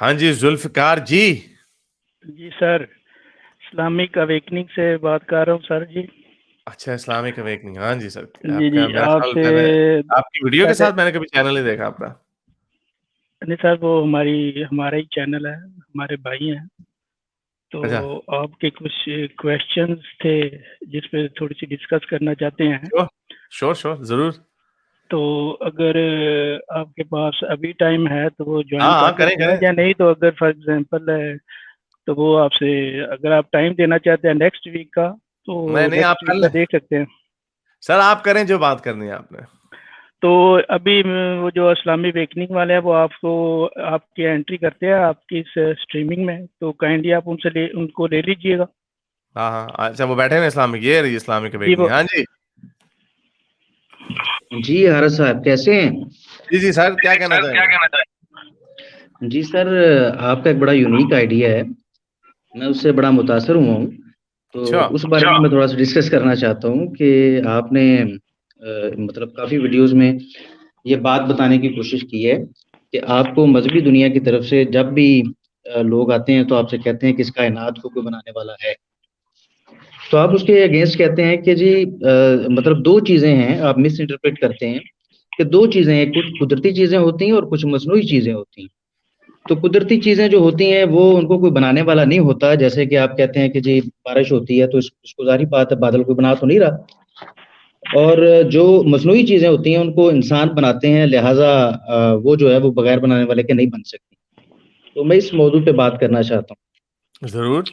हाँ जी, जुल्फ़िकार जी। जी sir, Islamic awakening से बात कर रहा हूँ सर जी। अच्छा, इस्लामिक अवेकनिंग। हाँ जी सर, जी आपका जी, मेरा ख़्याल आपसे मैंने आपकी वीडियो के पहले साथ मैंने कभी चैनल नहीं देखा आपका। नहीं सर, वो हमारा ही चैनल है, हमारे भाई हैं। तो अच्छा, आपके कुछ क्वेश्चंस थे जिस पे थोड़ी सी डिस्कस करना चाहते हैं। श्योर, श्योर, ज़रूर। तो अगर आपके पास अभी टाइम है तो वो ज्वाइन हाँ, कर हाँ, करें, सकते हैं, करें। या नहीं तो अगर फॉर एग्जांपल तो वो आपसे, अगर आप टाइम देना चाहते हैं नेक्स्ट वीक का, नहीं, तो नहीं, आप नेक्स्ट कर वीक का लें। देख सकते हैं। सर आप करें जो बात करनी है आपने। तो अभी वो जो इस्लामी अवेकनिंग वाले हैं वो आपको आपकी एंट्री करते हैं आपकी इस स्ट्रीमिंग में, तो काइंडली आप उनको ले लीजिएगा। हाँ, हाँ, अच्छा वो बैठे हैं इस्लामिक, ये रही इस्लामिक जी अवेकनिंग। वो हाँ जी। जी हरस साहब कैसे हैं? जी, जी सर, क्या कहना चाहेंगे? जी सर, आपका एक बड़ा यूनिक आइडिया है, मैं उससे बड़ा मुतासर हुआ हूँ। तो अच्छा, उस बारे में मैं थोड़ा सा डिस्कस करना चाहता हूँ कि आपने मतलब काफ़ी वीडियोस में ये बात बताने की कोशिश की है कि आपको मजहबी दुनिया की तरफ से जब भी लोग आते हैं तो आपसे कहते हैं कि इस कायनात को कोई बनाने वाला है। तो आप उसके अगेंस्ट कहते हैं कि जी मतलब 2 चीज़ें हैं, आप मिस इंटरप्रेट करते हैं कि 2 चीज़ें हैं, कुछ कुदरती चीज़ें होती हैं और कुछ मसनूई चीज़ें होती हैं। तो कुदरती चीज़ें जो होती हैं वो उनको कोई बनाने वाला नहीं होता, जैसे कि आप कहते हैं कि जी बारिश होती है तो इसको ज़ाहिर बात है बादल कोई बना तो नहीं रहा। और जो मसनूई चीज़ें होती हैं उनको इंसान बनाते हैं, लिहाज़ा वो जो है वो बगैर बनाने वाले के नहीं बन सकती। तो मैं इस मौजू पे बात करना चाहता हूँ। ज़रूर।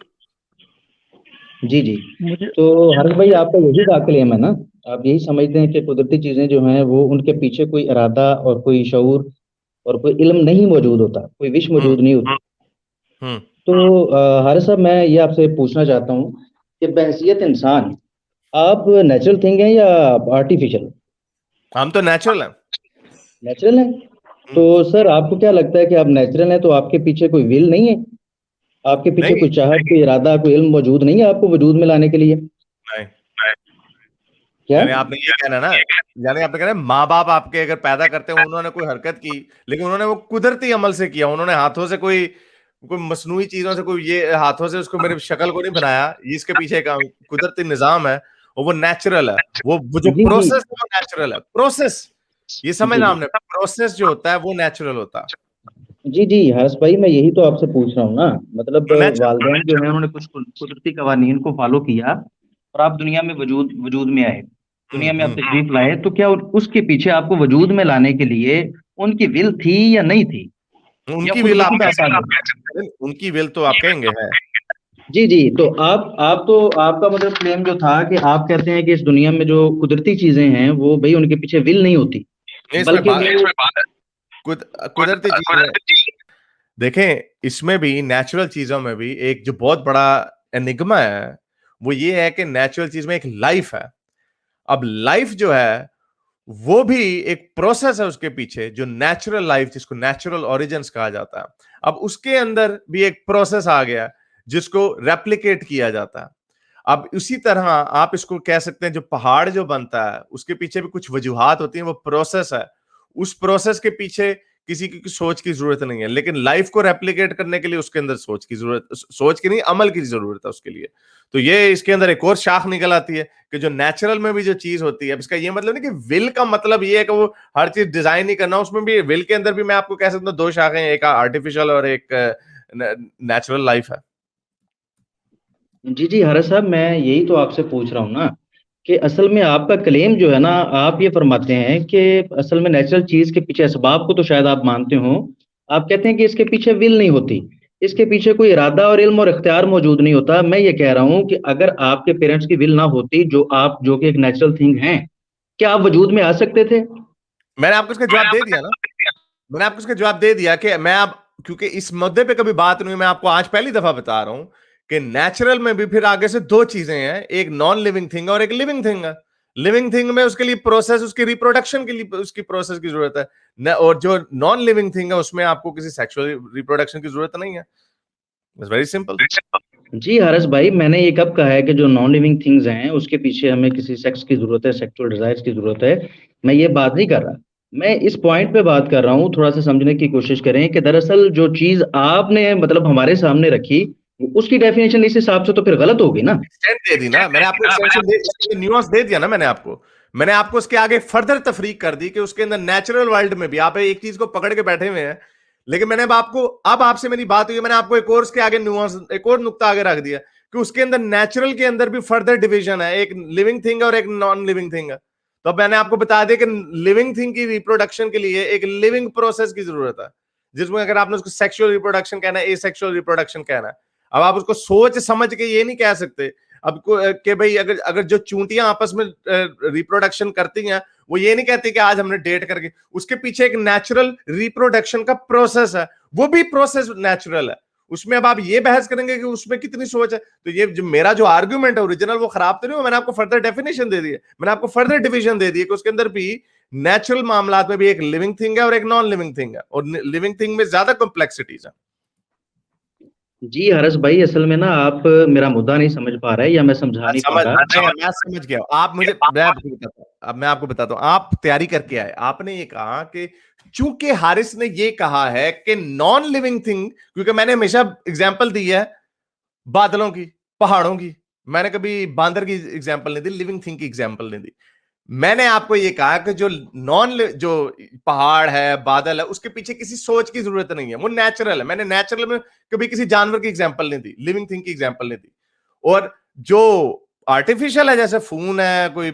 जी, जी। मुझे तो हर्ष भाई आपका यही क्लेम है ना? आप यही समझते हैं कि कुदरती चीज़ें जो हैं वो उनके पीछे कोई इरादा और कोई शऊर और कोई इल्म नहीं मौजूद होता, कोई विश हुँ, मौजूद नहीं होती। हुँ। तो हारिस साहब मैं ये आपसे पूछना चाहता हूँ कि बहैसियत इंसान आप नेचुरल थिंग हैं या आर्टिफिशियल? हम तो नेचुरल हैं। नेचुरल हैं? हुँ, तो सर आपको क्या लगता है कि आप नेचुरल हैं तो आपके पीछे कोई विल नहीं है? आपके पीछे नहीं, कोई चाहत, कोई इरादा, कोई इल्म मौजूद नहीं है आपको वजूद में लाने के लिए? नहीं। क्या? यानी आपने ये कहना है ना, यानी आपने कहना है माँ-बाप आपके अगर पैदा करते हैं उन्होंने कोई हरकत की, लेकिन उन्होंने वो कुदरती अमल से किया, उन्होंने हाथों से कोई कोई मसनूई चीज़ों से कोई ये हाथों से उसको मेरी शक्ल को नहीं बनाया, ये इसके पीछे एक कुदरती निज़ाम है और वो नेचुरल है। वो जो जी, जी। प्रोसेस है वो नेचुरल है। प्रोसेस, ये जी, समझना जी। हमने, प्रोसेस जो होता है वो नेचुरल होता है। जी, जी, हर्ष भाई मैं यही तो आपसे पूछ रहा हूँ ना, मतलब नेचुरल वालिदैन जो हैं उन्होंने कुछ कुदरती कवानीन को फॉलो किया और आप दुनिया में वजूद में आए, हुँ, दुनिया में आप हुँ। तशरीफ लाए, तो क्या उसके पीछे आपको वजूद में लाने के लिए उनकी विल थी या नहीं थी? या उनकी खुद विल ब आप खुद कह ऐसा सकते हुआ? हैं, उनकी विल तो आप कहेंगे है। जी, जी, तो आप तो आपका मतलब क्लेम जो था कि आप कहते हैं कि इस दुनिया में जो कुदरती चीज़ें हैं वो भई उनके पीछे विल नहीं होती, इसमें बल्कि बात वो कुदरती चीज़ें देखें, इसमें भी नेचुरल चीज़ों में भी एक जो बहुत बड़ा एनिग्मा है, वो ये है कि नेचुरल चीज़ में एक लाइफ है। अब लाइफ जो है, वो भी एक प्रोसेस है उसके पीछे, जो नेचुरल लाइफ जिसको नेचुरल ओरिजिन्स कहा जाता है। अब उसके अंदर भी एक प्रोसेस आ गया, जिसको रेप्लिकेट किया जाता है। अब उसी तरह आप इसको कह सकते हैं जो पहाड़ जो बनता है, उसके पीछे भी कुछ वजूहात होती हैं, वो प्रोसेस है। उस प्रोसेस के पीछे किसी की सोच की ज़रूरत नहीं है, लेकिन लाइफ को रेप्लिकेट करने के लिए उसके अंदर सोच की ज़रूरत सोच की नहीं, अमल की ज़रूरत है उसके लिए। तो ये इसके अंदर एक और शाख निकल आती है कि जो नेचुरल में भी जो चीज़ होती है, अब इसका ये मतलब नहीं कि विल का मतलब ये है कि वो हर चीज़ डिज़ाइन ही करना, उसमें भी विल के अंदर भी मैं आपको कह सकता हूँ 2 शाखें हैं, एक आर्टिफिशियल और एक न नेचुरल लाइफ है। जी, जी, हरस साहब मैं यही तो आपसे पूछ रहा हूँ ना, कि असल में आपका क्लेम जो है ना, आप ये फरमाते हैं कि असल में नेचुरल चीज़ के पीछे असबाब को तो शायद आप मानते हो। आप कहते हैं कि इसके पीछे विल नहीं होती, इसके पीछे कोई इरादा और इल्म और इख्तियार मौजूद नहीं होता। मैं ये कह रहा हूँ कि अगर आपके पेरेंट्स की विल ना होती, जो कि एक नेचुरल थिंग हैं, क्या आप वजूद में आ सकते थे? मैंने आपको इसका जवाब दे दिया ना। मैंने आपको इसका जवाब दे दिया कि मैं अब क्योंकि इस मुद्दे पे कभी बात नहीं हुई, मैं आपको आज पहली दफा बता रहा हूं कि नेचुरल में भी फिर आगे से 2 चीजें हैं, एक नॉन लिविंग थिंग और एक लिविंग थिंग है। लिविंग थिंग में उसके लिए प्रोसेस, उसकी रिप्रोडक्शन के लिए उसकी प्रोसेस की जरूरत है और जो नॉन लिविंग थिंग है उसमें आपको किसी सेक्सुअल रिप्रोडक्शन की जरूरत नहीं है। It's very simple. जी, हरस भाई मैंने ये कब कहा है कि जो नॉन लिविंग थिंग्स हैं, उसके पीछे हमें किसी सेक्स की ज़रूरत है, सेक्सुअल डिज़ायर्स की ज़रूरत है, मैं ये बात नहीं कर रहा। मैं इस पॉइंट पे बात कर रहा हूँ, थोड़ा सा समझने की कोशिश करें कि दरअसल जो चीज आपने मतलब हमारे सामने रखी, उसकी डेफिनेशन इस हिसाब से तो फिर गलत होगी ना। एक्सटेंड दे दी ना मैंने आपको, एक्सटेंशन दे, इसके न्यूअंस दे दिया ना मैंने आपको उसके आगे फर्दर तफरीक कर दी कि उसके अंदर नेचुरल वर्ल्ड में भी आप एक चीज को पकड़ के बैठे हुए हैं, लेकिन मैंने अब आपसे मेरी बात हुई, मैंने आपको एक और उसके आगे न्यूअंस, एक और नुक्ता आगे रख दिया कि उसके अंदर नेचुरल के अंदर भी फर्दर डिवीजन है, एक लिविंग थिंग और एक नॉन लिविंग थिंग है। तो अब मैंने आपको बता दिया कि लिविंग थिंग की रिप्रोडक्शन के लिए एक लिविंग प्रोसेस की जरूरत है, जिसमें अगर आपने उसको सेक्सुअल रिप्रोडक्शन कहना है, एसेक्सुअल रिप्रोडक्शन कहना है। अब आप उसको सोच समझ के ये नहीं कह सकते अब कि भाई अगर अगर जो चूंटियां आपस में रिप्रोडक्शन करती हैं, वो ये नहीं कहती कि आज हमने डेट करके, उसके पीछे एक नेचुरल रिप्रोडक्शन का प्रोसेस है, वो भी प्रोसेस नेचुरल है। उसमें अब आप ये बहस करेंगे कि उसमें कितनी सोच है, तो ये जो मेरा जो आर्ग्यूमेंट है ओरिजिनल, वो खराब तो नहीं हो। मैंने आपको फर्दर डेफिनेशन दे दी है, मैंने आपको फर्दर डिवीजन दे दी है कि उसके अंदर भी नेचुरल मामलात में भी एक लिविंग थिंग है और एक नॉन लिविंग थिंग है, और लिविंग थिंग में ज्यादा कॉम्प्लेक्सिटीज है। जी हरस भाई, असल में ना आप मेरा मुद्दा नहीं समझ पा रहे या मैं समझा नहीं पा रहा। मैं समझ गया। आप मुझे, मैं आपको बताता हूँ, अब मैं आपको बताता हूँ, आप तैयारी करके आए, आपने ये कहा कि चूंकि हारिस ने ये कहा है कि नॉन लिविंग थिंग, क्योंकि मैंने हमेशा एग्जांपल दी है बादलों की, पहाड़ों की, मैंने कभी बांदर की एग्जांपल नहीं दी, लिविंग थिंग की एग्जांपल नहीं दी। मैंने आपको ये कहा कि जो पहाड़ है, बादल है, उसके पीछे किसी सोच की जरूरत नहीं है, वो नेचुरल है। मैंने नेचुरल में कभी किसी जानवर की एग्जांपल नहीं दी, लिविंग थिंग की एग्जांपल नहीं दी। और जो आर्टिफिशियल है, जैसे फोन है, कोई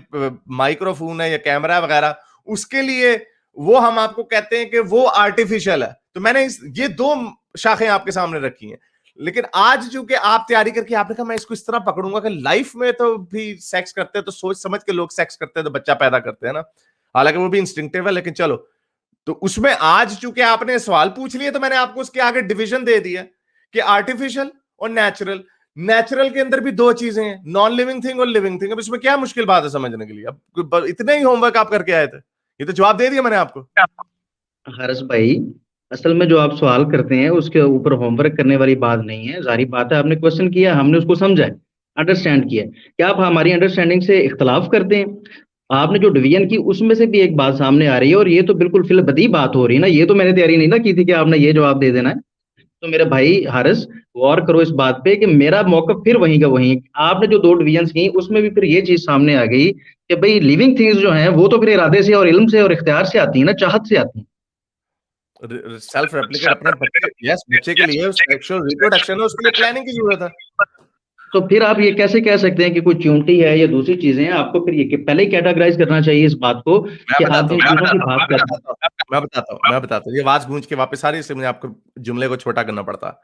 माइक्रोफोन है या कैमरा वगैरह, उसके लिए वो हम आपको कहते हैं कि वो आर्टिफिशियल है। तो मैंने ये दो शाखें आपके सामने रखी हैं। लेकिन आज चूंकि आप तैयारी करके आपने कहा मैं इसको इस तरह पकड़ूंगा कि लाइफ में तो भी सेक्स करते हैं, तो सोच समझ के लोग सेक्स करते हैं, तो बच्चा पैदा करते हैं ना, हालांकि वो भी इंस्टिंक्टिव है, लेकिन चलो। तो उसमें आज चूंकि आपने सवाल पूछ लिए, तो मैंने आपको उसके आगे डिवीजन दे दिया कि आर्टिफिशियल और नेचुरल। नेचुरल के अंदर भी दो चीजें हैं, नॉन लिविंग थिंग और लिविंग थिंग। अब इसमें क्या मुश्किल बात है समझने के लिए? अब इतने ही होमवर्क आप करके आए थे, ये तो जवाब दे दिया मैंने आपको। हरस भाई, असल में जो आप सवाल करते हैं उसके ऊपर होमवर्क करने वाली बात नहीं है। जारी बात है, आपने क्वेश्चन किया, हमने उसको समझा है, अंडरस्टैंड किया है। क्या आप हमारी अंडरस्टैंडिंग से इख्तलाफ करते हैं? आपने जो डिवीजन की उसमें से भी एक बात सामने आ रही है, और ये तो बिल्कुल फिलबदी बात हो रही है ना। ये तो मैंने तैयारी नहीं ना की थी कि आपने ये जवाब दे देना है। तो मेरे भाई हारिस, गौर करो इस बात पे कि मेरा मौकफ फिर वहीं का वहीं है। आपने जो दो डिवीजन की उसमें भी फिर ये चीज सामने आ गई कि भाई लिविंग थिंग्स जो हैं वो तो फिर इरादे से और इल्म से और इख्तियार से आती है ना, चाहत से आती है। सेल्फ रेप्लिकेट अपने बच्चे, यस, बच्चे के लिए सेक्सुअल रिप्रोडक्शन है, उसके लिए प्लानिंग की जरूरत है। तो फिर आप ये कैसे कह सकते हैं कि कोई च्यूंटी है या दूसरी चीजें हैं? आपको फिर ये पहले ही कैटेगराइज करना चाहिए इस बात को मैं कि आप बताता जिन हूँ चीजों की बात कर रहे हैं। मैं बताता हूँ, ये आवाज गूंज के वापस आ रही है, इससे मुझे आपको जुमले को छोटा करना पड़ता।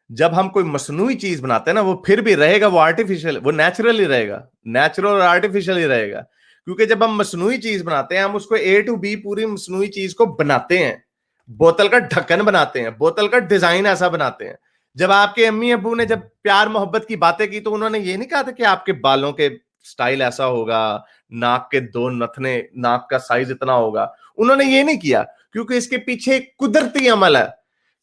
जब हम कोई मसनूई चीज बनाते हैं ना, वो फिर भी रहेगा, वो आर्टिफिशियल, वो नेचुरल ही रहेगा, नेचुरल और आर्टिफिशियल ही रहेगा। क्योंकि जब हम मसनूई चीज बनाते हैं, हम उसको ए टू बी पूरी मसनूई चीज को बनाते हैं, बोतल का ढक्कन बनाते हैं, बोतल का डिजाइन ऐसा बनाते हैं। जब आपके अम्मी अब्बू ने जब प्यार मोहब्बत की बातें की, तो उन्होंने ये नहीं कहा था कि आपके बालों के स्टाइल ऐसा होगा, नाक के दो नथने, नाक का साइज इतना होगा। उन्होंने ये नहीं किया, क्योंकि इसके पीछे एक कुदरती अमल है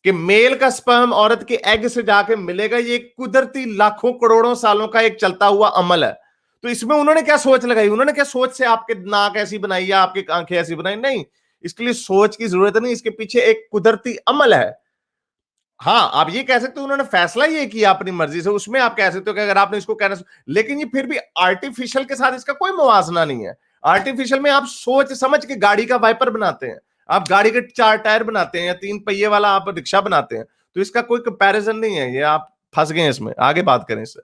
कि मेल का स्पर्म औरत के एग से जाके मिलेगा। ये कुदरती लाखों करोड़ों सालों का एक चलता हुआ अमल है। तो इसमें उन्होंने क्या सोच लगाई, उन्होंने क्या सोच से आपके नाक ऐसी बनाई या आपकी आंखें ऐसी बनाई? नहीं, इसके लिए सोच की जरूरत नहीं, इसके पीछे एक कुदरती अमल है। हाँ, आप ये कह सकते हो उन्होंने फैसला ये किया अपनी मर्जी से, उसमें आप कह सकते हो कि अगर आपने इसको कहना, लेकिन ये फिर भी आर्टिफिशियल के साथ इसका कोई मुवाजना नहीं है। आर्टिफिशियल में आप सोच समझ के गाड़ी का वाइपर बनाते हैं, आप गाड़ी के 4 टायर बनाते हैं, या 3 पहिए वाला आप रिक्शा बनाते हैं, तो इसका कोई कंपैरिजन नहीं है। ये आप फंस गए इसमें, आगे बात करें इससे।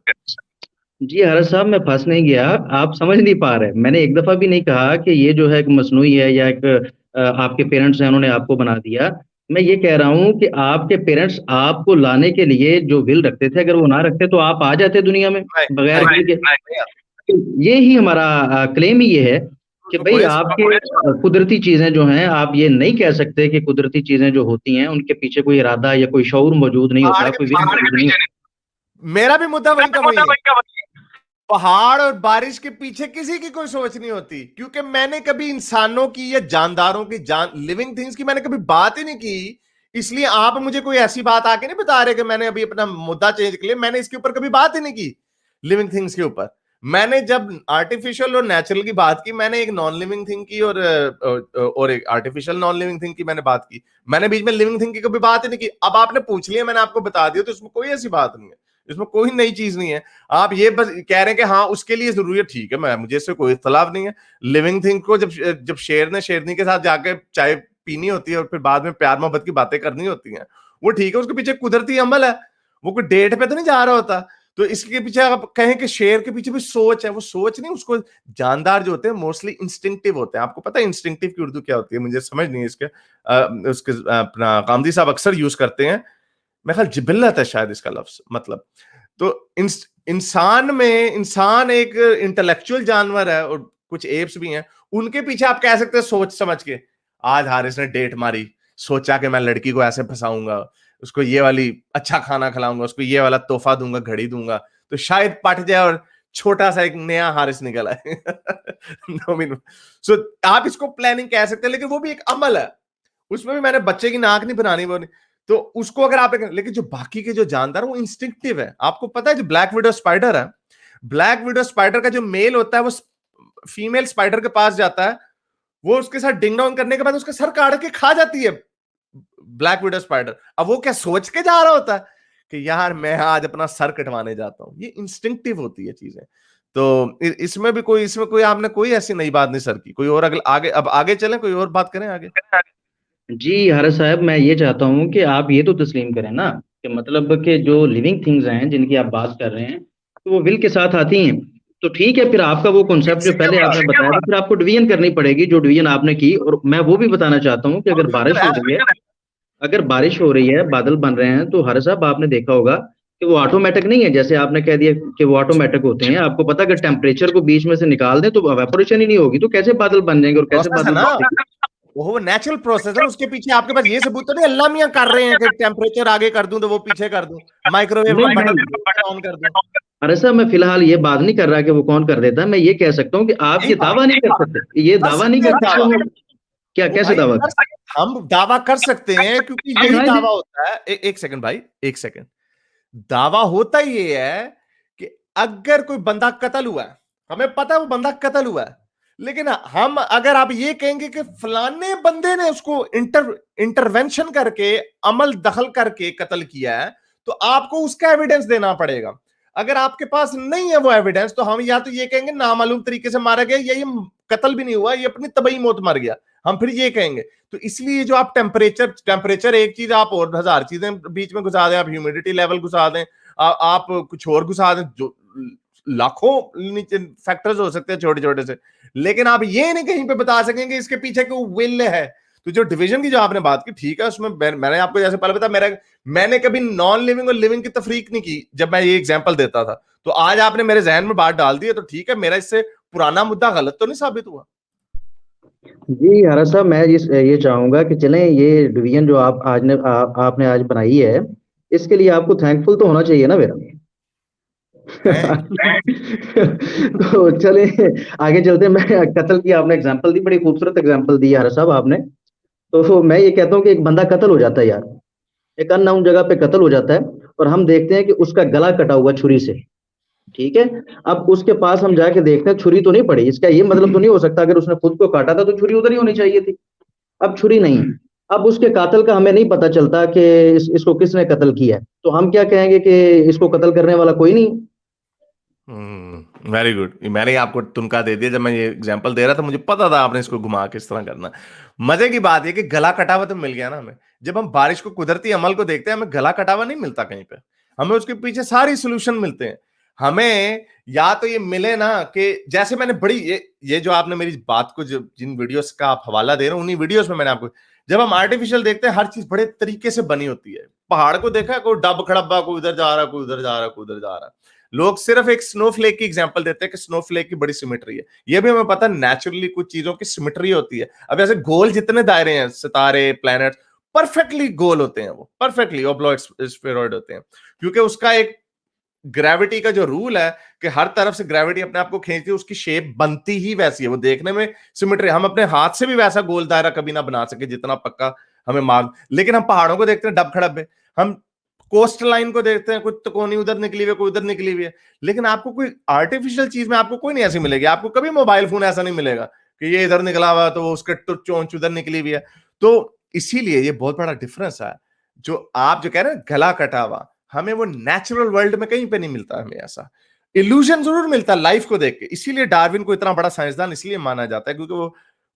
जी हरस साहब, मैं फंस नहीं गया, आप समझ नहीं पा रहे। मैंने एक दफा भी नहीं कहा कि ये जो है एक मसनूई है या एक आपके पेरेंट्स हैं उन्होंने आपको बना दिया। मैं ये कह रहा हूँ कि आपके पेरेंट्स आपको लाने के लिए जो विल रखते थे, अगर वो ना रखते तो आप आ जाते दुनिया में नहीं, बगैर नहीं, विल के। नहीं, तो ये ही हमारा क्लेम ही ये है कि तो भाई बड़े आपके कुदरती चीजें जो हैं, आप ये नहीं कह सकते कि कुदरती चीजें जो होती हैं उनके पीछे कोई इरादा या कोई शऊर मौजूद नहीं पहाड़ होता, के कोई विल पहाड़ के मौजूद नहीं पीछे नहीं। मेरा भी मुद्दा वही का वही है, पहाड़ और बारिश के पीछे किसी की कोई सोच नहीं होती, क्योंकि मैंने कभी इंसानों की या जानदारों की, जान लिविंग थिंग्स की मैंने कभी बात ही नहीं की। इसलिए आप मुझे कोई ऐसी बात आके नहीं बता रहे कि मैंने अभी अपना मुद्दा चेंज कर लिया। मैंने इसके ऊपर कभी बात ही नहीं की, लिविंग थिंग्स के ऊपर। मैंने जब आर्टिफिशियल और नेचुरल की बात की, मैंने एक नॉन लिविंग थिंग की और एक आर्टिफिशियल नॉन लिविंग थिंग की मैंने बात की। मैंने बीच में लिविंग थिंग की कभी बात ही नहीं की। अब आपने पूछ लिया, मैंने आपको बता दिया, तो इसमें कोई ऐसी बात नहीं है, इसमें कोई नई चीज नहीं है। आप ये बस कह रहे हैं कि हाँ उसके लिए जरूरी है, ठीक है, मैं मुझे इससे कोई इख्तलाफ नहीं है। लिविंग थिंग को जब शेर ने शेरनी के साथ जाके चाय पीनी होती है और फिर बाद में प्यार मोहब्बत की बातें करनी होती हैं, वो ठीक है, उसके पीछे कुदरती अमल है, वो कोई डेट पे तो नहीं जा रहा होता। तो इसके पीछे आप कहें कि शेर के पीछे भी सोच है, वो सोच नहीं, उसको जानदार जो होते हैं मोस्टली इंस्टिंक्टिव होते हैं। आपको पता है इंस्टिंक्टिव की उर्दू क्या होती है? मुझे समझ नहीं है इसके। उसके अपना कामदी साहब अक्सर यूज करते हैं, मैं ख्याल जिबिल्लत है शायद इसका लफ्ज, मतलब। तो इंसान एक इंटेलेक्चुअल जानवर है और कुछ एप्स भी हैं, उनके पीछे आप कह सकते हैं सोच समझ के। आज हारिस ने डेट मारी, सोचा कि मैं लड़की को ऐसे फंसाऊंगा, उसको ये वाली अच्छा खाना खिलाऊंगा, उसको ये वाला तोहफा दूंगा, घड़ी दूंगा, तो शायद पट जाए और छोटा सा एक नया हारिस निकल आए। सो आप इसको प्लानिंग कह सकते हैं, लेकिन वो भी एक अमल है, उसमें भी मैंने बच्चे की नाक नहीं बनानी वो नहीं। तो उसको अगर आप, लेकिन जो बाकी के जो जानदार वो इंस्टिंक्टिव है। आपको पता है जो ब्लैक विडो स्पाइडर है, ब्लैक विडो स्पाइडर का जो मेल होता है वो फीमेल स्पाइडर के पास जाता है, वो उसके साथ डिंग डोंग करने के बाद उसका सर काट के खा जाती है ब्लैक विडो स्पाइडर। अब वो क्या सोच के जा रहा होता है कि यार मैं आज अपना सर कटवाने जाता हूं? ये इंस्टिंक्टिव होती है चीजें। तो इसमें कोई आपने कोई ऐसी नई बात नहीं सर की, कोई और अगले आगे, अब आगे चलें, कोई और बात करें आगे। जी हारिस साहब, मैं ये चाहता हूँ कि आप ये तो तस्लीम करें ना कि मतलब कि जो लिविंग थिंग्स हैं जिनकी आप बात कर रहे हैं, तो वो विल के साथ आती हैं। तो ठीक है, फिर आपका वो कॉन्सेप्ट जो पहले आपने बताया, तो फिर आपको डिवीजन करनी पड़ेगी जो डिवीजन आपने की। और मैं वो भी बताना चाहता हूँ कि अगर बारिश हो रही है, अगर बारिश हो रही है, बादल बन रहे हैं, तो हारिस साहब आपने देखा होगा कि वो ऑटोमेटिक नहीं है। जैसे आपने कह दिया कि वो ऑटोमेटिक होते हैं, आपको पता अगर टेम्परेचर को बीच में से निकाल दें तो एवेपोरेशन ही नहीं होगी, तो कैसे बादल बन जाएंगे और कैसे प्रोसेस है बादल ना, बनेंगे? वो नेचुरल प्रोसेस है। उसके पीछे आपके पास ये सबूत तो नहीं अल्लाह मियां कर रहे हैं कि टेम्परेचर आगे कर दूं तो वो पीछे कर दूं, माइक्रोवेव नहीं बटन नहीं, ऑन कर दूं। अरे साहब, मैं फिलहाल ये बात नहीं कर रहा कि वो कौन कर देता है। मैं ये कह सकता हूँ कि आप नहीं ये दावा नहीं कर सकते, ये कर दावा नहीं सकते हैं कर सकते दावा, हो। क्या, वो कैसे भाई दावा कर कर? हम दावा कर सकते हैं क्योंकि आप यही राय दें। दावा होता है। एक सेकंड भाई, एक सेकंड। दावा होता ये है कि अगर कोई बंदा कत्ल हुआ है, हमें पता है वो बंदा कत्ल हुआ है, लेकिन हम अगर आप ये कहेंगे कि फलाने बंदे ने उसको इंटरवेंशन करके, अमल दखल करके कत्ल किया है, तो आपको उसका एविडेंस देना पड़ेगा। अगर आपके पास नहीं है वो एविडेंस, तो हम या तो ये कहेंगे नामालूम तरीके से मारा गया, या ये कत्ल भी नहीं हुआ, ये अपनी तबई मौत मर गया, हम फिर ये कहेंगे। तो इसलिए जो आप टेम्परेचर एक चीज, आप और हजार चीजें बीच में घुसा दें, आप ह्यूमिडिटी लेवल घुसा दें, आप कुछ और घुसा दें, जो लाखों नीचे फैक्टर्स हो सकते हैं छोटे छोटे से, लेकिन आप ये नहीं कहीं पे बता सकेंगे इसके पीछे को विल है। तो जो डिवीजन की जो आपने बात की, ठीक है, उसमें मैंने आपको जैसे पहले बताया, मैंने कभी नॉन लिविंग और लिविंग की तफरीक नहीं की जब मैं ये एग्जांपल देता था। तो आज आपने मेरे जहन में बात डाल दी है, तो ठीक है, मेरा इससे पुराना मुद्दा गलत तो नहीं साबित हुआ। जी हारिस साहब, मैं ये चाहूंगा कि चलें, ये डिवीजन जो आपने आज बनाई है, इसके लिए आपको थैंकफुल तो होना चाहिए ना मेरा। थैंक तो चले आगे चलते हैं। मैं कत्ल की आपने एग्जांपल दी, बड़ी खूबसूरत एग्जांपल दी हारिस साहब आपने। तो मैं ये कहता हूँ कि एक बंदा कत्ल हो जाता है यार, एक अननोन जगह पे कत्ल हो जाता है, और हम देखते हैं कि उसका गला कटा हुआ छुरी से। ठीक है, अब उसके पास हम जाके देखते हैं, छुरी तो नहीं पड़ी। इसका ये मतलब तो नहीं हो सकता अगर उसने खुद को काटा था तो छुरी उधर ही होनी चाहिए थी। अब छुरी नहीं है, अब उसके कातिल का हमें नहीं पता चलता कि इसको किसने कत्ल किया है, तो हम क्या कहेंगे कि इसको कत्ल करने वाला कोई नहीं। Very good. मैंने आपको तुनका दे दिया, जब मैं ये एग्जांपल दे रहा था मुझे पता था आपने इसको घुमा किस तरह करना। मजे की बात है कि गला कटा हुआ तो मिल गया ना हमें। जब हम बारिश को, कुदरती अमल को देखते हैं, हमें गला कटा हुआ नहीं मिलता कहीं पे, हमें उसके पीछे सारी सोल्यूशन मिलते हैं। हमें या तो ये मिले ना कि जैसे मैंने बड़ी ये जो आपने मेरी बात को, जो जिन वीडियोस का आप हवाला दे रहे हो, उन्हीं वीडियोस में मैंने आपको, जब हम आर्टिफिशियल देखते हैं हर चीज बड़े तरीके से बनी होती है। पहाड़ को देखा, कोई डब खड़ब्बा, कोई उधर जा रहा, कोई उधर जा रहा, कोई उधर जा रहा। लोग सिर्फ एक स्नोफ्लेक की एग्जांपल देते हैं कि स्नोफ्लेक की बड़ी सिमेट्री है। ये भी हमें पता है नेचुरली कुछ चीजों की सिमेट्री होती है। अब ऐसे गोल जितने दायरे हैं, सितारे, प्लैनेट, परफेक्टली गोल होते हैं, वो परफेक्टली ओब्लॉइड स्फेरॉइड होते हैं, क्योंकि उसका एक ग्रेविटी का जो रूल है कि हर तरफ से ग्रेविटी अपने आप को खींचती है, उसकी शेप बनती ही वैसी है, वो देखने में सिमेट्री। हम अपने हाथ से भी वैसा गोल दायरा कभी ना बना सके जितना पक्का हमें मार्ग, लेकिन हम पहाड़ों को देखते हैं डब खड़ब में, हम कोस्ट लाइन को देखते हैं, कुछ तो कोनी उधर निकली हुई है, कोई उधर निकली हुई है, लेकिन आपको कोई आर्टिफिशियल चीज में आपको कोई नहीं ऐसी मिलेगी। आपको कभी मोबाइल फोन ऐसा नहीं मिलेगा कि ये इधर निकला हुआ तो उसके चोंच उधर निकली हुई है। तो इसीलिए ये बहुत बड़ा डिफरेंस है। जो आप जो कह रहे हैं गला कटा हुआ, हमें वो नेचुरल वर्ल्ड में कहीं पे नहीं मिलता। हमें ऐसा इल्यूजन जरूर मिलता है लाइफ को देख के। इसीलिए डार्विन को इतना बड़ा साइंसदान इसलिए माना जाता है क्योंकि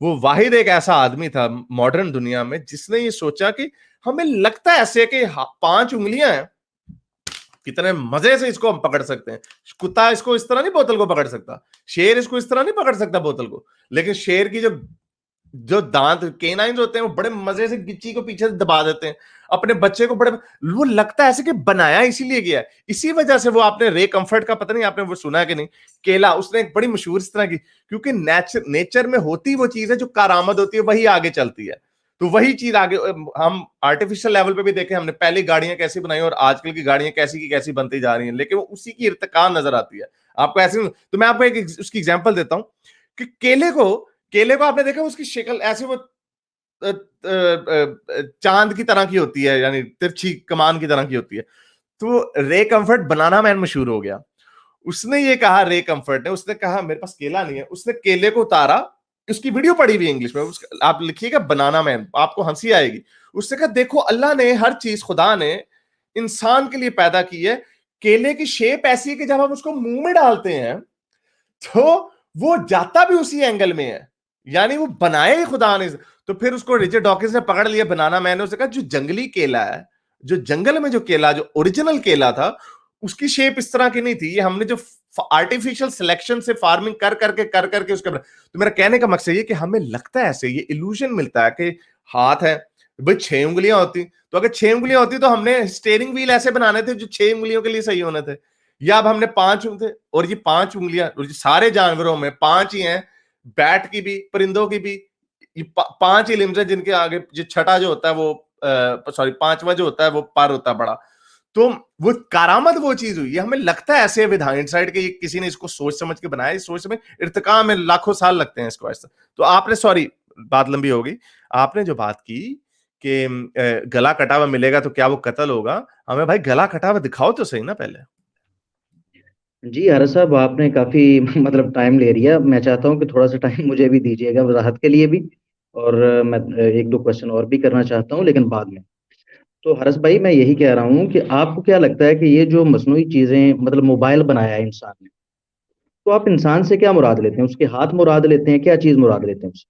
वो वाहिद एक ऐसा आदमी था मॉडर्न दुनिया में जिसने ये सोचा कि हमें लगता है ऐसे कि 5 उंगलियां हैं, कितने मजे से इसको हम पकड़ सकते हैं। कुत्ता इसको इस तरह नहीं बोतल को पकड़ सकता, शेर इसको इस तरह नहीं पकड़ सकता बोतल को, लेकिन शेर की जो जो दांत केनाइंस होते हैं वो बड़े मजे से गिच्ची को पीछे से दबा देते हैं अपने बच्चे को। बड़े वो लगता है ऐसे कि बनाया इसीलिए गया है। इसी वजह से वो आपने रे कंफर्ट का पता नहीं आपने वो सुना है कि नहीं, केला उसने एक बड़ी मशहूर इस तरह की, क्योंकि नेचर में होती वो चीज है जो कारामद होती है वही आगे चलती है। तो वही चीज आगे हम आर्टिफिशियल लेवल पे भी देखें, हमने पहले गाड़ियां कैसी बनाई और आजकल की गाड़ियां कैसी की कैसी बनती जा रही हैं, लेकिन वो उसी की इर्तिका नजर आती है आपको ऐसे। तो मैं आपको एक उसकी एग्जांपल देता हूं कि केले को आपने देखा उसकी शक्ल ऐसे वो चांद की तरह की होती है, यानी तिरछी कमान की तरह की होती है। तो रे कंफर्ट बनाना मैन मशहूर हो गया। उसने ये कहा, रे कंफर्ट ने, उसने कहा मेरे पास केला नहीं है, उसने केले को उतारा, उसकी वीडियो पड़ी हुई है इंग्लिश में, आप लिखिएगा बनाना मैन, आपको हंसी आएगी। उसने कहा देखो अल्लाह ने हर चीज, खुदा ने इंसान के लिए पैदा की है, केले की शेप ऐसी है कि जब हम उसको मुंह में डालते हैं तो वो जाता भी उसी एंगल में है, यानी वो बनाया ही खुदा ने। तो फिर उसको रिचर्ड डॉकिंस ने पकड़ लिया बनाना मैन ने, उसने कहा जो जंगली केला है, जो जंगल में जो केला, जो ओरिजिनल केला था, उसकी शेप इस तरह की नहीं थी, ये हमने जो आर्टिफिशियल सिलेक्शन से फार्मिंग कर करके उसके। तो मेरा कहने का मकसद ये कि हमें लगता है ऐसे, ये इल्यूजन मिलता है कि हाथ है भाई 6 उंगलियां होती, तो अगर 6 उंगलियां होती तो हमने स्टीयरिंग व्हील ऐसे बनाने थे जो 6 उंगलियों के लिए सही होने थे, या अब हमने 5 थे और ये 5 उंगलियां, और ये सारे जानवरों में 5 ही हैं, बैट की भी, परिंदों की भी, ये 5 ही लिम्स है जिनके आगे जो छठा जो होता है वो सॉरी 5वां जो होता है वो पर होता है बड़ा। तो वो कारामद वो चीज हुई, ये हमें लगता है ऐसे विद हाइंडसाइट कि किसी ने इसको सोच समझ के बनाया, इस सोच में इर्तिका में लाखों साल लगते हैं इसको ऐसा। तो आपने, सॉरी बात लंबी हो गई, आपने जो बात की कि गला कटा हुआ मिलेगा तो क्या वो कत्ल होगा, हमें भाई गला कटा हुआ दिखाओ तो सही ना पहले। जी, आरस साहब आपने काफ़ी मतलब टाइम ले लिया। मैं चाहता हूँ कि थोड़ा-सा टाइम मुझे भी दीजिएगा वज़ाहत के लिए भी, और मैं 1-2 क्वेश्चन और भी करना चाहता हूँ, लेकिन बाद में। तो हरस भाई मैं यही कह रहा हूँ कि आपको क्या लगता है कि ये जो मस्नूई चीज़ें, मतलब मोबाइल बनाया है इंसान ने, तो आप इंसान से क्या मुराद लेते हैं? उसके हाथ मुराद लेते हैं, क्या चीज़ मुराद लेते हैं उससे?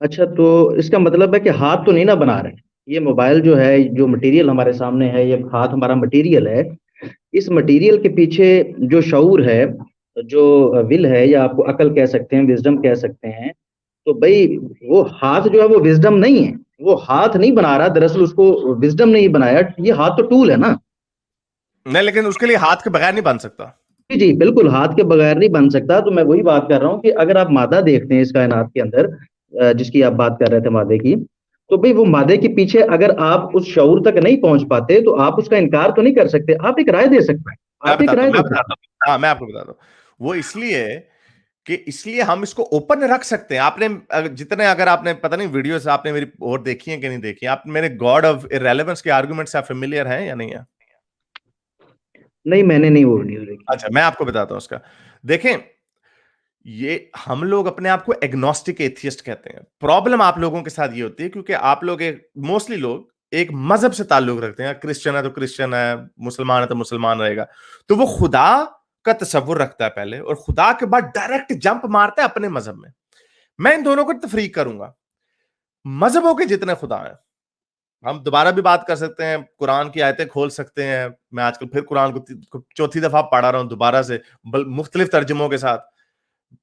अच्छा, तो इसका मतलब है कि हाथ तो नहीं ना बना रहे हैं। ये मोबाइल जो है, जो मटेरियल हमारे सामने है, ये हाथ हमारा मटेरियल है। इस मटेरियल के पीछे जो शऊर है, जो विल है, या आपको अकल कह सकते हैं, विज़डम कह सकते हैं, तो भई वो हाथ जो है वो विज़डम नहीं है। वो हाथ नहीं बना रहा, दरअसल उसको विज़डम नहीं बनाया, ये हाथ तो टूल है ना। नहीं, लेकिन उसके लिए हाथ के बगैर नहीं बन सकता। जी, जी, बिल्कुल हाथ के बगैर नहीं बन सकता। तो मैं वही बात कर रहा हूँ कि अगर आप मादा देखते हैं इस कायनात के अंदर, जिसकी आप बात कर रहे थे मादे की, तो भई वो मादे के पीछे अगर आप उस शऊर तक नहीं पहुँच पाते, तो आप उसका इनकार तो नहीं कर सकते। आप एक राय दे सकते हैं, मैं आप एक बताता राय हूँ, दे सकते हैं। हाँ मैं आपको बताता हूँ। वो इसलिए कि इसलिए हम इसको ओपन रख सकते हैं। आपने जितने, अगर आपने पता नहीं वीडियोस आपने मेरी और देखी है कि नहीं देखी, आप मेरे गॉड ऑफ इररेलेवेंस के आर्गुमेंट्स आप फेमिलियर हैं या नहीं है? नहीं, मैंने नहीं वो वीडियो देखी। अच्छा, मैं आपको बताता हूँ उसका। देखें, ये हम लोग अपने आप को एग्नोस्टिक एथियस्ट कहते हैं। प्रॉब्लम आप लोगों के साथ ये होती है क्योंकि आप लोग एक, मोस्टली लोग एक मजहब से ताल्लुक रखते हैं। क्रिश्चियन है तो क्रिश्चियन है, मुसलमान है तो मुसलमान रहेगा, तो वो खुदा का तसव्वुर रखता है पहले, और खुदा के बाद डायरेक्ट जंप मारता है अपने मजहब में। मैं इन दोनों को तफरीक करूंगा। मजहबों के जितने खुदा हैं, हम दोबारा भी बात कर सकते हैं, कुरान की आयतें खोल सकते हैं। मैं आजकल फिर कुरान को चौथी दफा पढ़ा रहा हूं दोबारा से, मुख्तलिफ तर्जुमों के साथ,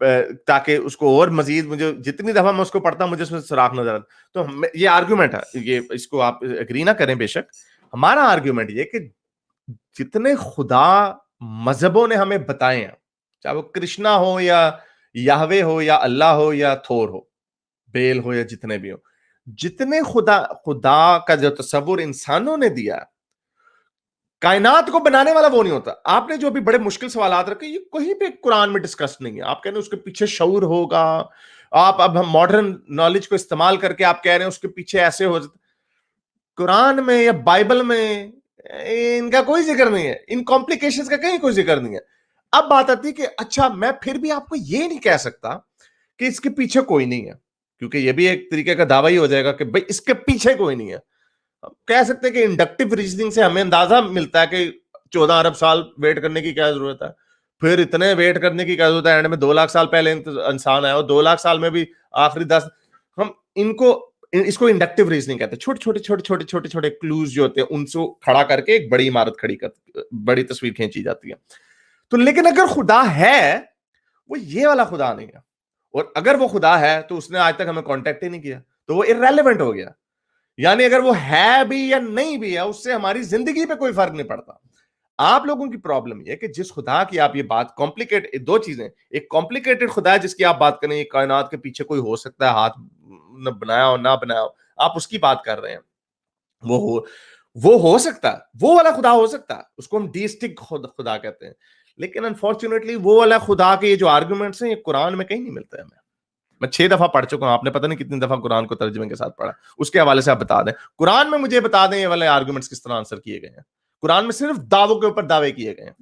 ताकि उसको और मजीद, मुझे जितनी दफा मैं उसको पढ़ता हूं मुझे उसमें सुराख नजर आता। तो ये आर्ग्यूमेंट है, ये इसको आप एग्री ना करें बेशक, हमारा आर्ग्यूमेंट ये कि जितने खुदा मजहबों ने हमें बताए हैं, चाहे वो कृष्णा हो या याहवे हो या अल्लाह हो या थोर हो, बेल हो या जितने भी हो, जितने खुदा खुदा का जो तस्वुर इंसानों ने दिया, कायनात को बनाने वाला वो नहीं होता। आपने जो अभी बड़े मुश्किल सवाल रखे, ये कहीं पे कुरान में डिस्कस नहीं है। आप कह रहे हैं उसके पीछे शऊर होगा, आप अब हम मॉडर्न नॉलेज को इस्तेमाल करके आप कह रहे हैं उसके पीछे ऐसे हो जाता। कुरान में या बाइबल में इनका कोई जिक्र नहीं है, इन कॉम्प्लिकेशंस का कहीं कोई जिक्र नहीं है। अब बात आती है कि अच्छा, मैं फिर भी आपको ये नहीं कह सकता कि इसके पीछे कोई नहीं है, क्योंकि ये भी एक तरीके का दावा ही हो जाएगा कि भाई इसके पीछे कोई नहीं है। कह सकते हैं कि इंडक्टिव रीजनिंग से हमें अंदाजा मिलता है कि 14 अरब साल वेट करने की क्या जरूरत है, फिर इतने वेट करने की क्या जरूरत है, एंड में 2 लाख साल पहले इंसान आया और 2 लाख साल में भी आखिरी 10, हम इसको इंडक्टिव रीजनिंग कहते हैं। छोटे छोटे क्लूज जो होते हैं उनको खड़ा करके एक बड़ी इमारत बड़ी तस्वीर खींची जाती है। तो लेकिन अगर खुदा है, वो ये वाला खुदा नहीं है, और अगर वो खुदा है तो उसने आज तक हमें कांटेक्ट ही नहीं किया, तो वो इररेलेवेंट हो गया। यानी अगर वो है भी या नहीं भी है, उससे हमारी जिंदगी पे कोई फर्क नहीं पड़ता। आप लोगों की प्रॉब्लम ये है कि जिस खुदा की आप ये बात कॉम्प्लिकेट, दो चीजें, एक कॉम्प्लिकेटेड खुदा है जिसकी आप बात करें, कायनात के पीछे कोई हो सकता है, हाथ न बनाया हो ना बनाया हो, आप उसकी बात कर रहे हैं। वो हो सकता है, वो वाला खुदा हो सकता है, उसको हम डीस्टिक खुदा कहते हैं। लेकिन अनफॉर्चुनेटली वो वाला खुदा के ये जो आर्गुमेंट्स हैं, ये कुरान में कहीं नहीं मिलते हैं। मैं 6 दफा पढ़ चुका हूं, आपने पता नहीं कितनी दफा कुरान को तर्जुमे के साथ पढ़ा, उसके हवाले से आप बता दें, कुरान में मुझे बता दें ये वाले आर्गुमेंट्स किस तरह आंसर किए गए हैं। कुरान में सिर्फ दावों के ऊपर दावे किए गए हैं।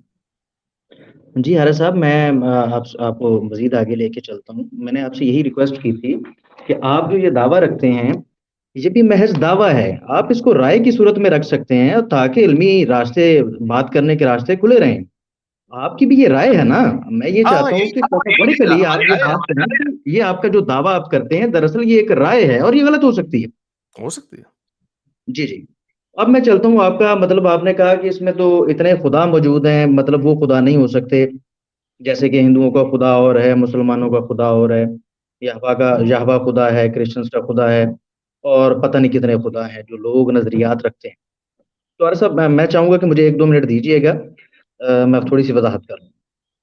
जी, हारिस साहब, मैं आपको मज़ीद आगे लेके चलता हूँ। मैंने आपसे यही रिक्वेस्ट की थी कि आप जो ये दावा रखते हैं, ये भी महज़ दावा है। आप इसको राय की सूरत में रख सकते हैं ताकि इल्मी रास्ते, बात करने के रास्ते खुले रहें। आपकी भी ये राय है ना? मैं ये चाहता हूँ कि कैटेगोरिकली आप ये बात करें, ये आपका जो दावा आप करते हैं, दरअसल ये एक राय है और ये गलत हो सकती है। हो सकती है। जी, जी। अब मैं चलता हूँ, आपका मतलब आपने कहा कि इसमें तो इतने खुदा मौजूद हैं, मतलब वो खुदा नहीं हो सकते। जैसे कि हिंदुओं का खुदा और है, मुसलमानों का खुदा और है, यहोवा खुदा है, क्रिश्चियंस का खुदा है, और पता नहीं कितने खुदा हैं जो लोग नज़रियात रखते हैं। तो अरे साहब, मैं चाहूँगा कि मुझे 1-2 मिनट दीजिएगा, मैं थोड़ी-सी वज़ाहत करूँ।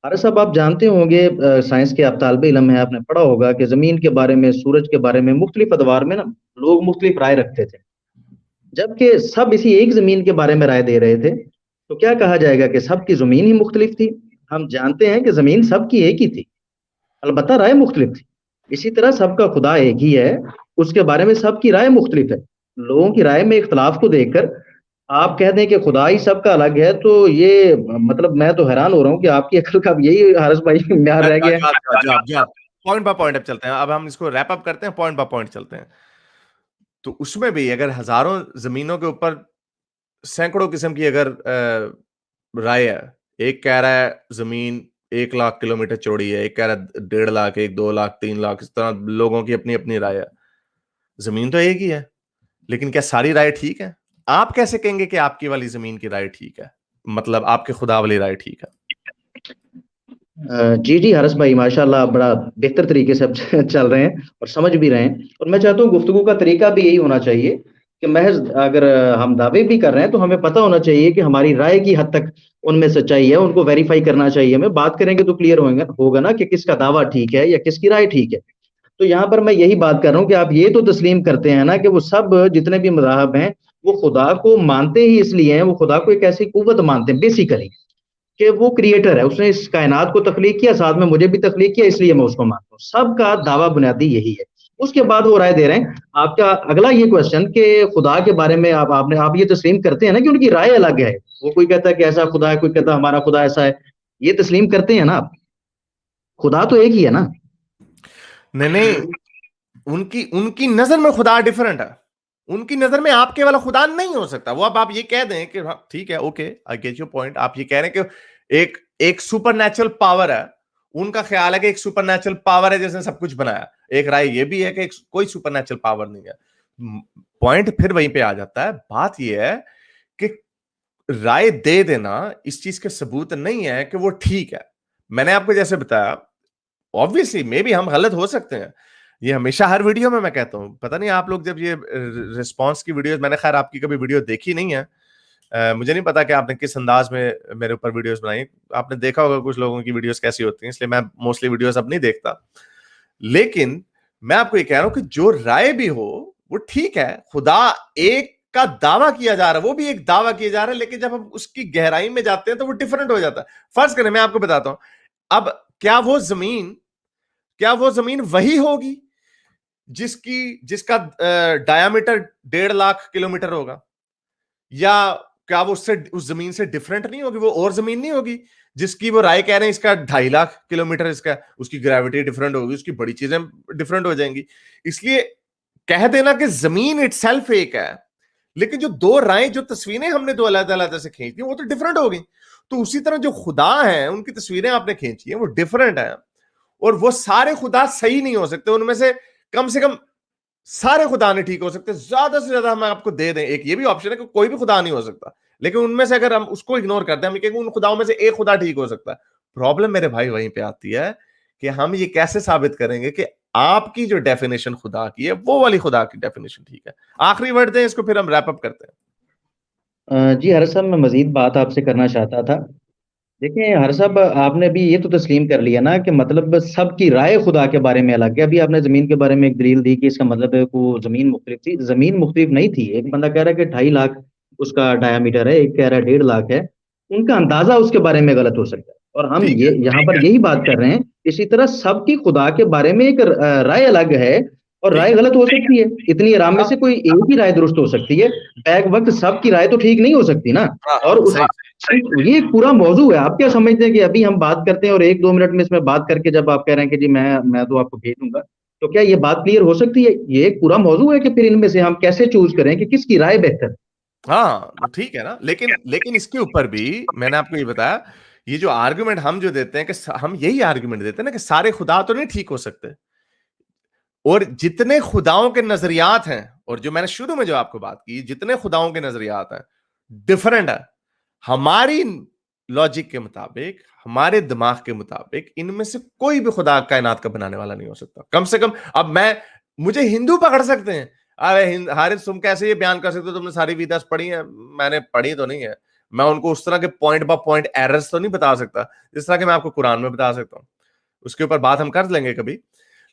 अरे साहब, आप जानते होंगे, साइंस के आप तालिबे इल्म हैं, आपने पढ़ा होगा कि ज़मीन के बारे में, सूरज के बारे में मुख्तलिफ अदवार में ना लोग मुख्तलिफ राय रखते थे। जबकि सब इसी एक ज़मीन के बारे में राय दे रहे थे, तो क्या कहा जाएगा कि सबकी ज़मीन ही मुख्तलिफ थी? हम जानते हैं कि ज़मीन सबकी एक ही थी, अलबत्ता राय मुख्तलिफ थी। इसी तरह सबका खुदा एक ही है, उसके बारे में सबकी राय मुख्तलिफ है। लोगों की राय में इख्तलाफ को देखकर आप कह दें कि खुदा ही सबका अलग है, तो ये मतलब मैं तो हैरान हो रहा हूँ कि आपकी अक्ल का यही हारिस भाई म्यार रह गया है। पॉइंट बाय पॉइंट अब चलते हैं, अब हम इसको रैप अप करते हैं, पॉइंट बाय पॉइंट चलते हैं। तो उसमें भी अगर हजारों जमीनों के ऊपर सैकड़ों किस्म की अगर राय है, एक कह रहा है जमीन 1 लाख किलोमीटर चौड़ी है, एक कह रहा है 1.5 लाख, एक 2 लाख, 3 लाख, इस तरह लोगों की अपनी अपनी राय है। जमीन तो एक ही है, लेकिन क्या सारी राय ठीक है? आप कैसे कहेंगे कि आपकी वाली जमीन की राय ठीक है, मतलब आपके खुदा वाली राय ठीक है? जी, जी, हारिस भाई, माशाल्लाह आप बड़ा बेहतर तरीके से अब चल रहे हैं और समझ भी रहे हैं, और मैं चाहता हूँ गुफ्तगू का तरीका भी यही होना चाहिए कि महज़ अगर हम दावे भी कर रहे हैं, तो हमें पता होना चाहिए कि हमारी राय की हद तक उनमें सच्चाई है, उनको वेरीफ़ाई करना चाहिए हमें। बात करेंगे तो क्लियर होगा ना कि किसका दावा ठीक है या किसकी राय ठीक है। तो यहाँ पर मैं यही बात कर रहा हूँ कि आप ये तो तस्लीम करते हैं ना कि वो सब जितने भी मज़ाहब हैं, वो खुदा को मानते ही इसलिए हैं, वो खुदा को एक ऐसी कुव्वत मानते हैं बेसिकली, कि वो क्रिएटर है, उसने इस कायनात को तख्लीक किया, साथ में मुझे भी तख्लीक किया, इसलिए मैं उसको मानता हूँ। सबका दावा बुनियादी यही है। उसके बाद वो राय दे रहे हैं। आपका अगला ये क्वेश्चन कि खुदा के बारे में आप ये तस्लीम करते हैं ना कि उनकी राय अलग है। वो कोई कहता है कि ऐसा खुदा है, कोई कहता है हमारा खुदा ऐसा है। ये तस्लीम करते हैं ना आप? खुदा तो एक ही है ना? नहीं, उनकी उनकी नजर में खुदा डिफरेंट है। उनकी नजर में आपके वाला खुदा नहीं हो सकता। वो अब आप ये कह दें कि हाँ ठीक है, okay, I get your point. आप ये कह रहे हैं कि एक सुपर पावर है, उनका ख्याल है कि एक सुपर पावर है जिसने सब कुछ बनाया। एक राय ये भी है कि कोई सुपर पावर नहीं है। पॉइंट फिर वहीं पे आ जाता है। बात यह है कि राय दे देना इस चीज के सबूत नहीं है कि वो ठीक है। मैंने आपको जैसे बताया, ऑब्वियसली मे बी हम गलत हो सकते हैं। ये हमेशा हर वीडियो में मैं कहता हूं। पता नहीं आप लोग जब ये रिस्पांस की वीडियोस, मैंने खैर आपकी कभी वीडियो देखी नहीं है, मुझे नहीं पता कि आपने किस अंदाज में मेरे ऊपर वीडियोस बनाई। आपने देखा होगा कुछ लोगों की वीडियोस कैसी होती हैं, इसलिए मैं मोस्टली वीडियोस अब नहीं देखता। लेकिन मैं आपको ये कह रहा हूं कि जो राय भी हो वो ठीक है। खुदा एक का दावा किया जा रहा है, वो भी एक दावा किया जा रहा है, लेकिन जब हम उसकी गहराई में जाते हैं तो वो डिफरेंट हो जाता है। फर्ज करें, मैं आपको बताता हूं, अब क्या वो जमीन वही होगी जिसका डायामीटर 1.5 लाख किलोमीटर होगा, या क्या वो उससे उस जमीन से डिफरेंट नहीं होगी? वो और जमीन नहीं होगी जिसकी वो राय कह रहे हैं इसका 2.5 लाख किलोमीटर, इसका उसकी ग्रेविटी डिफरेंट होगी, उसकी बड़ी चीजें डिफरेंट हो जाएंगी। इसलिए कह देना कि जमीन इटसेल्फ एक है, लेकिन जो दो राय, जो तस्वीरें हमने दो अलग अलग से खींची वो तो डिफरेंट हो गई। तो उसी तरह जो खुदा है उनकी तस्वीरें आपने खींची है वो डिफरेंट है, और वो सारे खुदा सही नहीं हो सकते। उनमें से कम सारे खुदा नहीं ठीक हो सकते, ज्यादा से ज्यादा हम आपको दे दें एक ये भी ऑप्शन है कि कोई भी खुदा नहीं हो सकता, लेकिन उनमें से अगर हम उसको इग्नोर करते हैं, हम कहेंगे उन खुदाओं में से एक खुदा ठीक हो सकता है। प्रॉब्लम मेरे भाई वहीं पे आती है कि हम ये कैसे साबित करेंगे कि आपकी जो डेफिनेशन खुदा की है वो वाली खुदा की डेफिनेशन ठीक है। आखिरी वर्ड दें इसको, फिर हम रैप अप करते हैं। जी हर साहब, मैं मजीद बात आपसे करना चाहता था। देखिए हर साहब, आपने अभी ये तो तस्लीम कर लिया ना कि मतलब सबकी राय खुदा के बारे में अलग है। अभी आपने जमीन के बारे में एक दलील दी कि इसका मतलब है वो जमीन मुख्तलिफ थी। जमीन मुख्तलिफ नहीं थी। एक बंदा कह रहा है कि 2.5 लाख उसका डायामीटर है, एक कह रहा है 1.5 लाख है। उनका अंदाजा उसके बारे में गलत हो सकता है, और हम ठीक ये है, यहाँ पर यही बात कर रहे हैं। इसी तरह सबकी खुदा के बारे में एक राय अलग है, और ठीक राय है। गलत हो सकती है। इतनी आराम में हाँ से कोई एक ही राय दुरुस्त हो सकती है, बैक वक्त सबकी राय तो ठीक नहीं हो सकती ना। हाँ और हाँ, उस सही। ये एक पूरा मौजू है। आप क्या समझते हैं कि अभी हम बात करते हैं और 1-2 मिनट में इसमें बात करके जब आप कह रहे हैं कि जी मैं तो आपको भेज दूंगा, तो क्या ये बात क्लियर हो सकती है? ये एक पूरा मौजू है कि फिर इनमें से हम कैसे चूज करें कि किसकी राय बेहतर है? हाँ तो ठीक है ना, लेकिन इसके ऊपर भी मैंने आपको ये बताया, ये जो आर्गुमेंट हम जो देते हैं कि हम यही आर्गुमेंट देते हैं ना कि सारे खुदा तो नहीं ठीक हो सकते, और जितने खुदाओं के नजरियात हैं, और जो मैंने शुरू में जो आपको बात की, जितने खुदाओं के नजरियात हैं डिफरेंट है। हमारी लॉजिक के मुताबिक, हमारे दिमाग के मुताबिक इनमें से कोई भी खुदा कायनात का बनाने वाला नहीं हो सकता। कम से कम अब मुझे हिंदू पकड़ सकते हैं, अरे हारिस तुम कैसे ये बयान कर सकते हो, तुमने सारी वेदास पढ़ी है? मैंने पढ़ी तो नहीं है। मैं उनको उस तरह के पॉइंट बाय पॉइंट एरर्स तो नहीं बता सकता जिस तरह के मैं आपको कुरान में बता सकता हूं। उसके ऊपर बात हम कर लेंगे कभी।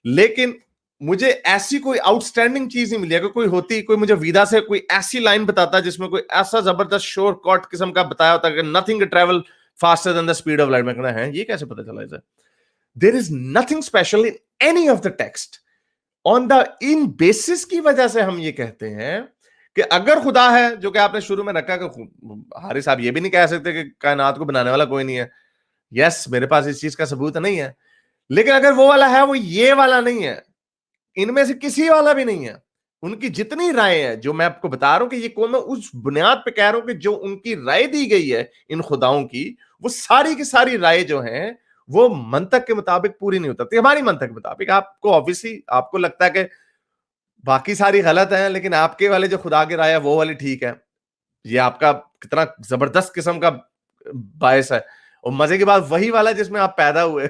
लेकिन मुझे ऐसी कोई आउटस्टैंडिंग चीज नहीं मिली। अगर कोई होती, कोई मुझे विदा से कोई ऐसी लाइन बताता जिसमें कोई ऐसा जबरदस्त शोर कॉट किस्म का बताया होता कि nothing travel faster than the speed of light, मैं कहना है ये कैसे पता चला इसे? There is nothing special in any of the text. On the in basis की वजह से हम ये कहते हैं कि अगर खुदा है, जो कि आपने शुरू में रखा कि हारिस साहब ये भी नहीं कह सकते कि कायनात को बनाने वाला कोई नहीं है। यस, मेरे पास इस चीज का सबूत नहीं है, लेकिन अगर वो वाला है वो ये वाला नहीं है, इनमें से किसी वाला भी नहीं है। उनकी जितनी राय है जो मैं आपको बता रहा हूं कि ये कौन, मैं उस बुनियाद पे कह रहा हूं कि जो उनकी राय दी गई है इन खुदाओं की, वो सारी की सारी राय जो है वो मंतक के मुताबिक पूरी नहीं उतरती। हमारी मंतक के मुताबिक आपको ऑब्वियसली आपको लगता है कि बाकी सारी गलत है, लेकिन आपके वाले जो खुदा की राय है वो वाली ठीक है। ये आपका कितना जबरदस्त किस्म का बायस है। और मजे की बात, वही वाला जिसमें आप पैदा हुए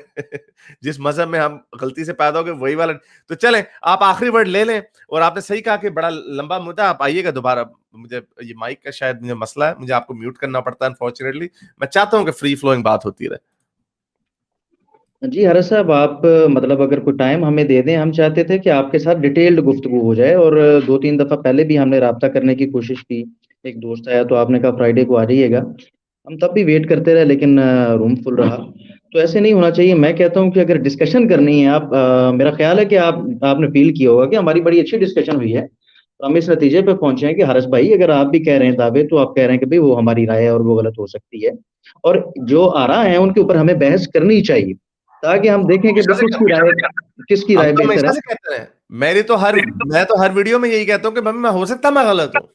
जिस मजहब में हम गलती से पैदा हो गए वही वाला। तो चलें, आप आखिरी वर्ड ले लें। और आपने सही कहा कि बड़ा लंबा मुद्दा, आप आइएगा दोबारा। मुझे ये माइक का शायद मुझे मसला है, मुझे आपको म्यूट करना पड़ता है अनफॉर्चुनेटली। मैं चाहता हूं कि फ्री फ्लोइंग बात होती रहे। जी हरस साहब, आप मतलब अगर कोई टाइम हमें दे दें, हम चाहते थे कि आपके साथ डिटेल्ड गुफ्तगू हो जाए। और 2-3 दफ़ा पहले भी हमने राब्ता करने की कोशिश की। एक दोस्त आया तो आपने कहा फ्राइडे को आ जाइएगा। हम तब भी वेट करते रहे, लेकिन रूम फुल रहा। तो ऐसे नहीं होना चाहिए। मैं कहता हूँ कि अगर डिस्कशन करनी है, मेरा ख्याल है कि आपने फील किया होगा कि हमारी बड़ी अच्छी डिस्कशन हुई है। तो हम इस नतीजे पे पहुंचे हैं कि हरस भाई, अगर आप भी कह रहे हैं दावे, तो आप कह रहे हैं कि भाई वो हमारी राय है और वो गलत हो सकती है। और जो आरा है उनके ऊपर हमें बहस करनी चाहिए, ताकि हम देखें कि हमेशा भाई से किसकी हम राय तो बेहतर हमेशा है। से कहते हैं, मैं तो हर वीडियो में यही कहता हूँ कि मैं हो सकता मैं गलत हूँ।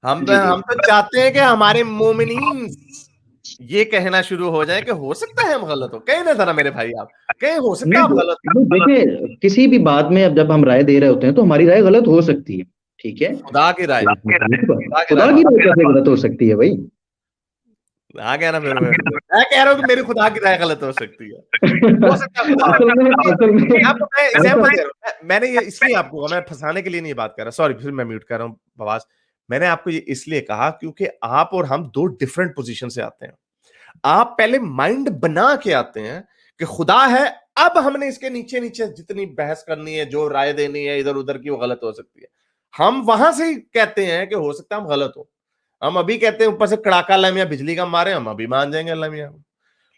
जी जी। हम तो चाहते हैं कि हमारे मोमिनीन ये कहना शुरू हो जाए कि हो सकता है हम गलत हो। कहे ना जरा मेरे भाई, आप कहे हो सकता है नहीं आप गलत हो। नहीं, देखिए किसी भी बात में अब जब हम राय दे रहे होते हैं तो हमारी राय गलत हो सकती है। ठीक है, खुदा की राय, खुदा की राय खुदा की राय कैसे गलत हो सकती है भाई? आ गया ना मेरे में। मैं कह रहा हूँ कि मेरी खुदा की राय गलत हो सकती है। हो सकता है खुदा, असल में आपको मैं एग्जांपल ऐसा। दे रहा हूँ। मैंने ये इसलिए आपको, मैं फंसाने के लिए नहीं बात कर रहा, सॉरी, फिर मैं म्यूट कर रहा हूँ बवास। मैंने आपको ये इसलिए कहा क्योंकि आप और हम दो डिफरेंट पोजीशन से आते हैं। आप पहले माइंड बना के आते हैं कि खुदा है, अब हमने इसके नीचे नीचे जितनी बहस करनी है, जो राय देनी है इधर उधर की, वो गलत हो सकती है। हम वहां से ही कहते हैं कि हो सकता है हम गलत हो। हम अभी कहते हैं ऊपर से कड़ाका अल्लाह मियां बिजली का मारे, हम अभी मान जाएंगे अल्लाह मियां।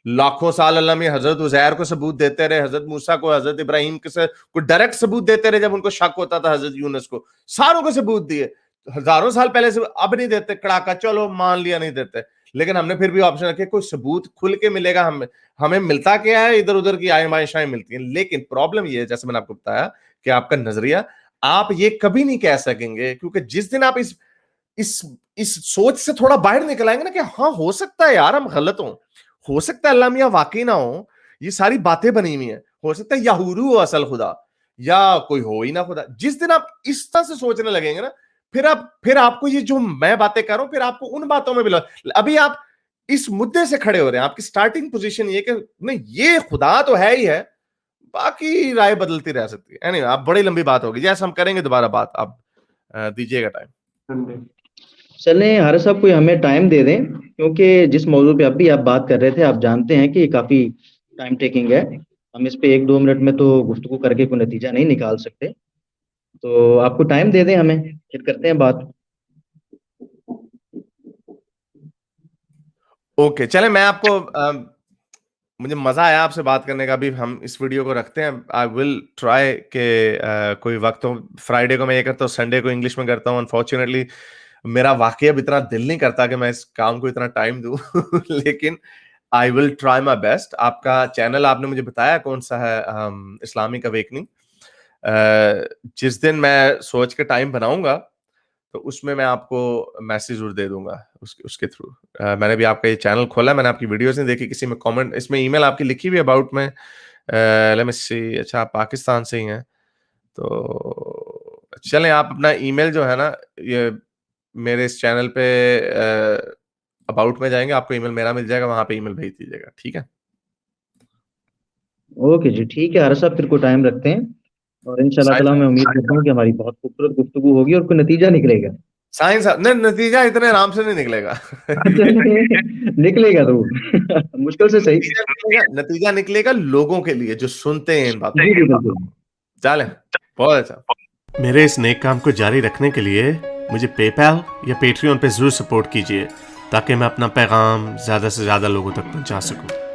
लाखों साल अल्लाह में हजरत उजैर को सबूत देते रहे, हजरत मूसा को, हजरत इब्राहिम को डायरेक्ट सबूत देते रहे जब उनको शक होता था, हजरत यूनुस को सारों को सबूत दिए हजारों साल पहले से। अब नहीं देते कड़ाका, चलो मान लिया नहीं देते, लेकिन हमने फिर भी ऑप्शन रखे कोई सबूत खुल के मिलेगा। हमें मिलता क्या है, इधर उधर की आयमाइशाएं मिलती हैं। लेकिन प्रॉब्लम ये है, जैसे मैंने आपको बताया कि आपका नजरिया, आप ये कभी नहीं कह सकेंगे, क्योंकि जिस दिन आप इस सोच से थोड़ा बाहर निकल आएंगे ना कि हाँ हो सकता है यार हम गलत हो सकता है अल्लाह मियां वाकई ना हो, ये सारी बातें बनी हुई हैं, हो सकता है याहूरू हो असल खुदा, या कोई हो ही ना खुदा। जिस दिन आप इस तरह से सोचने लगेंगे ना, फिर आपको ये जो मैं बातें कर रहा हूं, फिर आपको उन बातों में भी अभी आप इस मुद्दे से खड़े हो रहे हैं, आपकी स्टार्टिंग पोजीशन ये कि नहीं ये खुदा तो है ही है, बाकी राय बदलती रह सकती है। एनीवे, आप बड़ी लंबी बात होगी, जैसे हम करेंगे दोबारा बात, आप दीजिएगा टाइम। चलें हारिस साहब, कोई हमें टाइम दे दें, क्योंकि जिस मौजू पे अभी आप बात कर रहे थे, आप जानते हैं कि ये काफ़ी टाइम टेकिंग है, हम इस पे 1-2 मिनट में तो गुफ्तगू करके कोई नतीजा नहीं निकाल सकते, तो आपको टाइम दे दें हमें, फिर करते हैं बात। ओके, चले मैं आपको मुझे मजा आया आपसे बात करने का। अभी हम इस वीडियो को रखते हैं, आई विल ट्राई के कोई वक्त हो, फ्राइडे को मैं ये करता हूँ, संडे को इंग्लिश में करता हूँ। अनफॉर्चुनेटली मेरा वाकई अब इतना दिल नहीं करता कि मैं इस काम को इतना टाइम दूं लेकिन I will try my best. आपका चैनल आपने मुझे बताया कौन सा है, इस्लामिक अवेकनिंग। जिस दिन मैं सोच के टाइम बनाऊंगा तो उसमें मैं आपको मैसेज जरूर दे दूंगा उसके थ्रू। मैंने भी आपका ये चैनल खोला, मैंने आपकी वीडियोस नहीं देखी, किसी में कमेंट, इसमें ईमेल आपकी लिखी हुई है अबाउट में, लेट मी सी। अच्छा, आप पाकिस्तान से ही हैं, तो चलें आप अपना ईमेल जो है ना, ये मेरे इस चैनल पे अबाउट में जाएंगे, आपको ईमेल मेरा मिल जाएगा, वहां पे ईमेल भेज दीजिएगा, ठीक है? ओके जी, ठीक है हारिस साहब, फिर कोई टाइम रखते हैं, और इंशाल्लाह ताला मैं उम्मीद करता हूँ कि हमारी बहुत खूबसूरत गुफ्तगू होगी और कोई नतीजा निकलेगा। साइंस नहीं, नतीजा इतने आराम से नहीं निकलेगा निकलेगा तो मुश्किल से सही। नतीजा निकलेगा लोगों के लिए जो सुनते हैं इन बातों जी जी बिल्कुल। चले, बहुत अच्छा। मेरे इस नेक काम को जारी रखने के लिए मुझे पेपैल या पेट्रियन पे जरूर सपोर्ट कीजिए, ताकि मैं अपना पैगाम ज्यादा से ज्यादा लोगों तक पहुंचा सकूं।